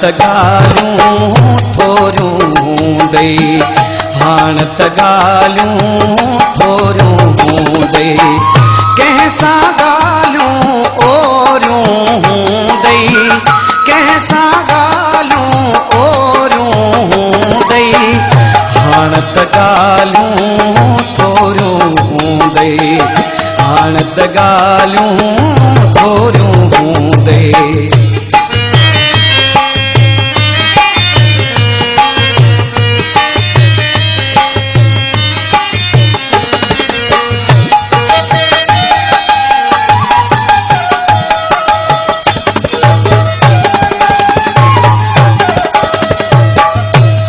त ॻाल्हियूं थोरियूं हूंदई, हाण त ॻाल्हियूं थोरियूं हूंदई, कंहिं सां ॻाल्हियूं ओरियूं हूंदई, कंहिं सां ॻाल्हियूं ओरियूं हूंदई, हाण त ॻाल्हियूं थोरियूं हूंदई, हाण त ॻाल्हियूं थोरियूं हूंदई।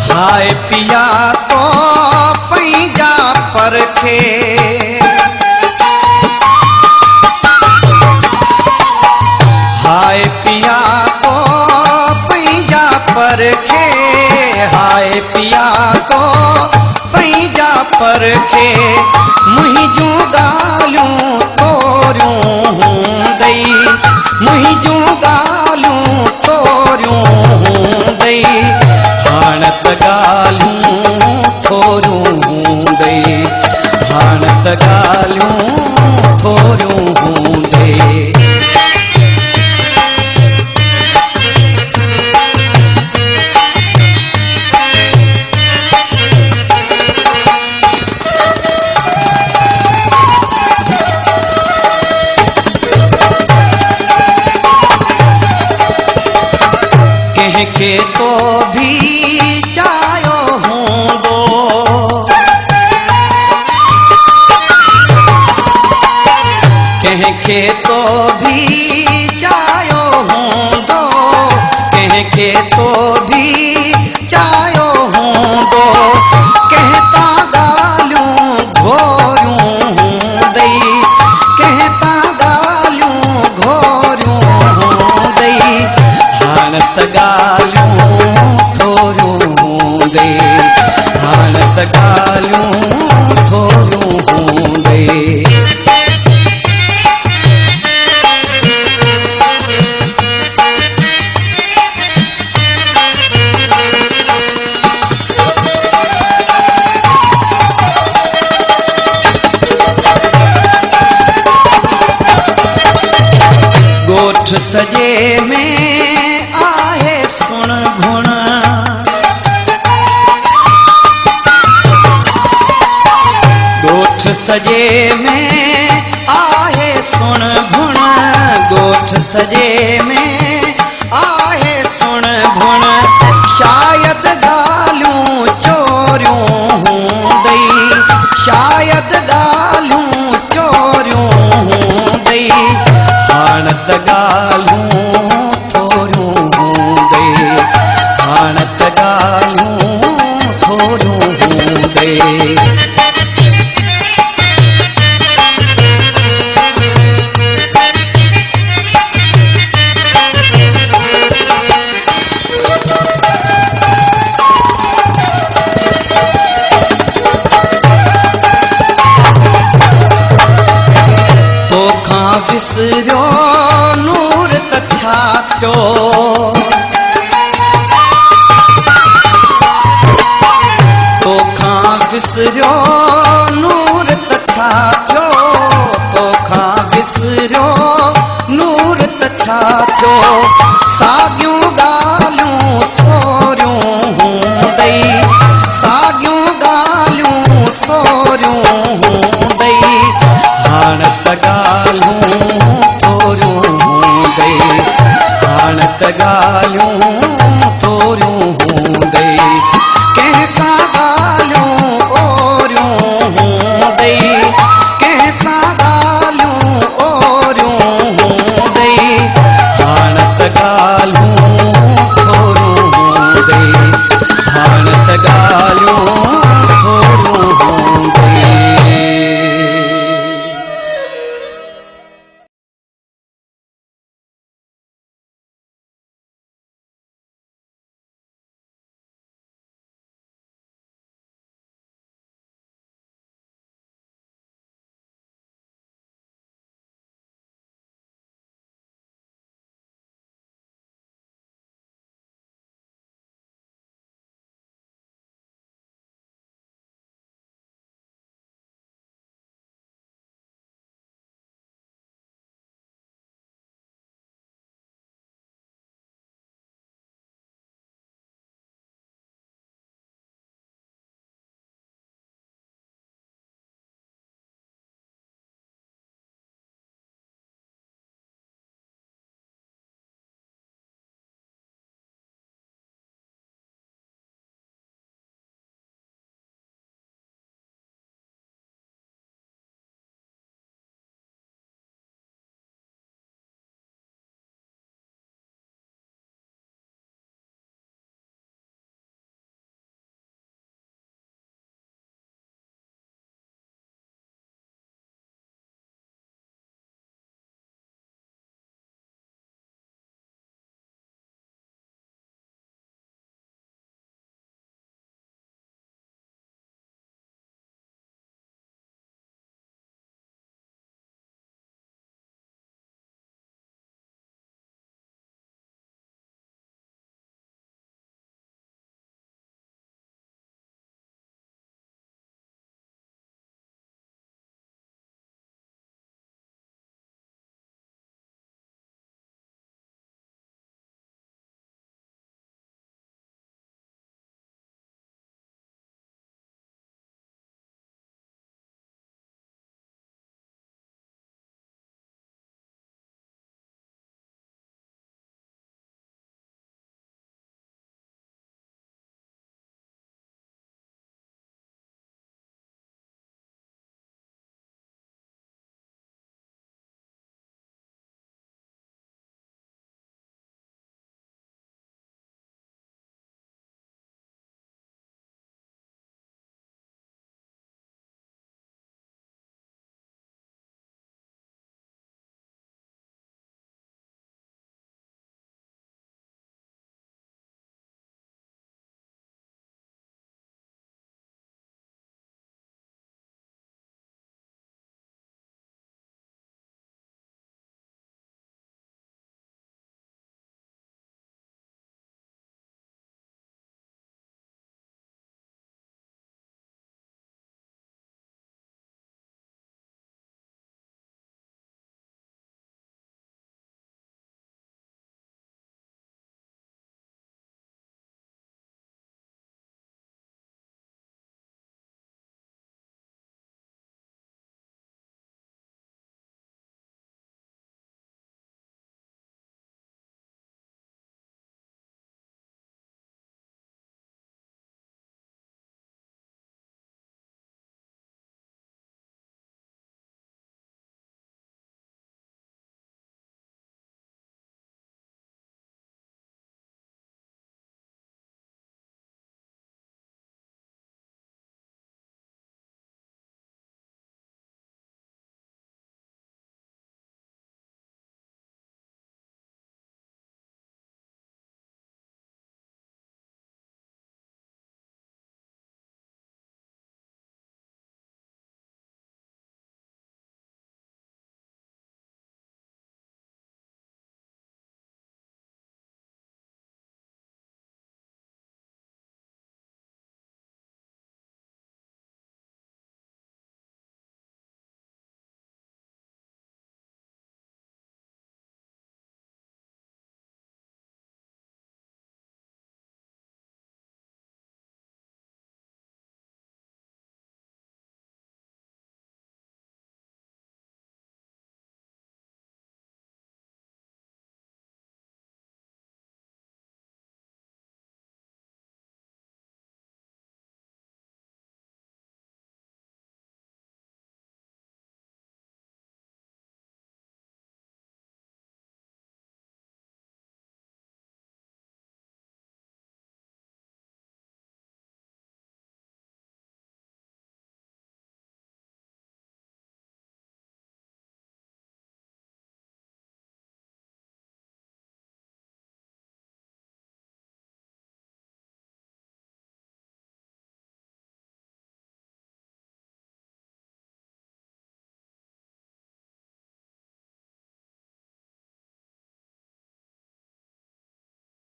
हाय पिया तो पंहिंजा परखे, हाय पिया तो पंहिंजा परखे, हाय पिया तो पंहिंजा परखे, मुंहिंजूं ॻाल्हियूं तोरियूं हूंदई, मुंहिंजूं ॻाल्हियूं तोरियूं हूंदई, हाण त ॻाल्हियूं थोरियूं हूंदई, हाण त ॻाल्हियूं थोरियूं हूंदई। कंहिंखे तो भी चाहियो हूंदो, कंहिंखे तो भी चाहियो हूंदो, कंहिंखे तो भी चाहियो हूंदो, कंहिं तां ॻाल्हियूं घोरियूं हूंदई, कंहिं तां ॻाल्हियूं घोरियूं हूंदई, हाण त ॻाल्हियूं थोरियूं हूंदई, हाण त ॻाल्हियूं थोरियूं हूंदई। ॻोठ सॼे में आहे सुण भुण, ॻोठ सॼे में आहे सुण भुण, ॻोठ सॼे में आहे सुण भुण, शायदि ॻाल्हियूं चोरियूं हूंदई, शायदि ॻाल्हियूं चोरियूं हूंदई, हाण त ॻाल्हियूं थोरियूं हूंदई, हाण त ॻाल्हियूं थोरियूं हूंदई। तोखां विसरियो नूर त छा थियो, तोखां विसरियो नूर त छा थियो, तोखां विसरियो नूर त छा थियो, साॻियूं ॻाल्हियूं सोरियूं हूंदई, साॻियूं ॻाल्हियूं